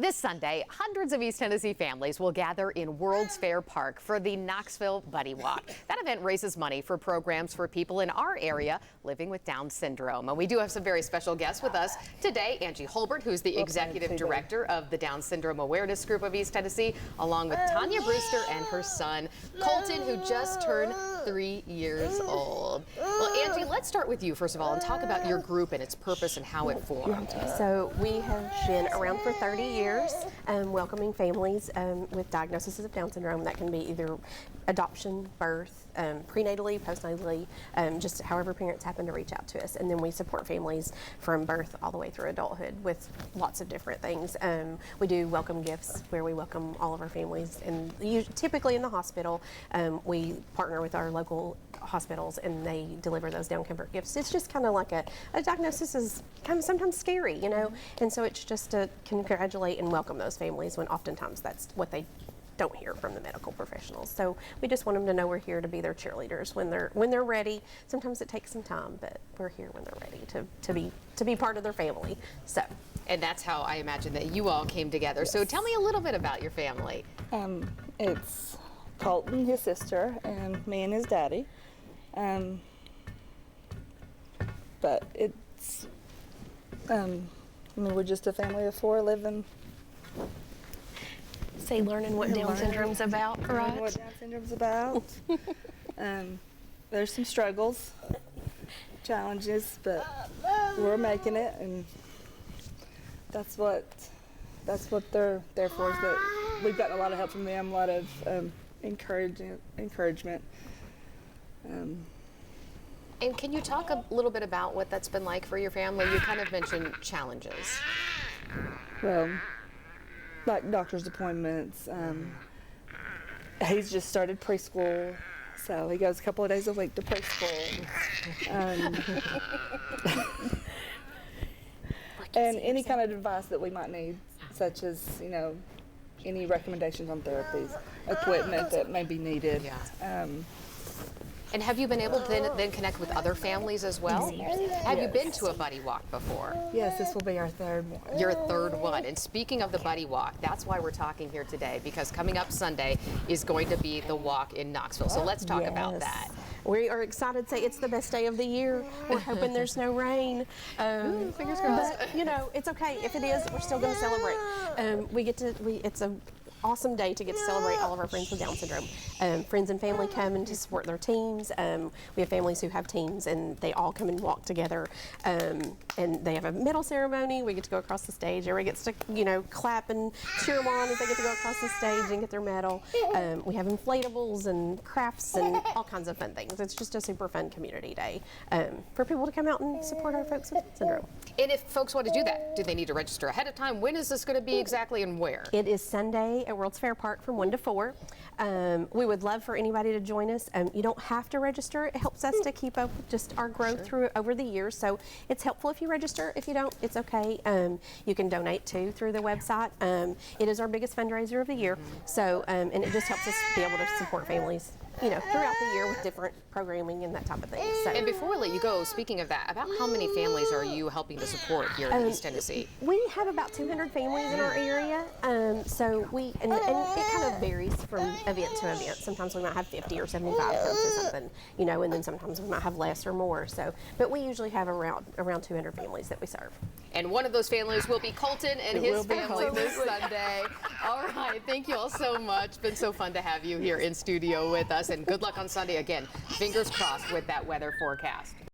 This Sunday, hundreds of East Tennessee families will gather in World's Fair Park for the Knoxville Buddy Walk. That event raises money for programs for people in our area living with Down syndrome. And we do have some very special guests with us today. Angie Holbert, who's the executive director of the Down Syndrome Awareness Group of East Tennessee, along with Tanya Brewster and her son, Colton, who just turned 3 years old. Well, Angie, let's start with you, first of all, and talk about your group and its purpose and how it formed. So we have been around for 30 years welcoming families with diagnoses of Down syndrome. That can be either adoption, birth, prenatally, postnatally, just however parents happen to reach out to us. And then we support families from birth all the way through adulthood with lots of different things. We do welcome gifts where we welcome all of our families, and typically in the hospital, we partner with our local hospitals and they deliver those down comfort gifts. It's just kind of like a diagnosis is kind of sometimes scary, you know, and so it's just to congratulate and welcome those families when oftentimes that's what they don't hear from the medical professionals. So we just want them to know we're here to be their cheerleaders when they're ready. Sometimes it takes some time, but we're here when they're ready to be part of their family. So. And that's how I imagine that you all came together. Yes. So tell me a little bit about your family. It's Colton, his sister, and me and his daddy. But it's, we're just a family of 4 living. Say learning what Down syndrome's about, right? Learning what Down syndrome's about. There's some struggles, challenges, but we're making it, and that's what they're there for. Is that we've gotten a lot of help from them, a lot of encouragement. And can you talk a little bit about what that's been like for your family? You kind of mentioned challenges. Well, like doctor's appointments. He's just started preschool, so he goes a couple of days a week to preschool. And any kind of advice that we might need, such as, any recommendations on therapies, equipment that may be needed. Yeah. And have you been able to then connect with other families as well? Have you been to a buddy walk before? Yes, this will be our 3rd one. Your 3rd one. And speaking of the buddy walk, that's why we're talking here today, because coming up Sunday is going to be the walk in Knoxville. So let's talk about that. We are excited to say it's the best day of the year. We're hoping there's no rain. Fingers crossed. But, it's okay. If it is, we're still going to celebrate. It's an awesome day to get to celebrate all of our friends with Down syndrome. Friends and family come in to support their teams. We have families who have teams, and they all come and walk together. And they have a medal ceremony. We get to go across the stage. Everybody gets to, clap and cheer them on as they get to go across the stage and get their medal. We have inflatables and crafts and all kinds of fun things. It's just a super fun community day for people to come out and support our folks with Down syndrome. And if folks want to do that, do they need to register ahead of time? When is this going to be exactly, and where? It is Sunday at World's Fair Park from 1 to 4. We would love for anybody to join us. You don't have to register. It helps us to keep up with just our growth over the years. So it's helpful if you register. If you don't, it's okay. You can donate too through the website. It is our biggest fundraiser of the year. So and it just helps us be able to support families, throughout the year with different programming and that type of thing. So. And before we let you go, speaking of that, about how many families are you helping to support here in East Tennessee? We have about 200 families in our area. So and it kind of varies from event to event. Sometimes we might have 50 or 75 groups or something, and then sometimes we might have less or more. So, but we usually have around 200 families that we serve. And one of those families will be Colton and his family this Sunday. All right, thank you all so much. It's been so fun to have you here in studio with us, and good luck on Sunday again. Fingers crossed with that weather forecast.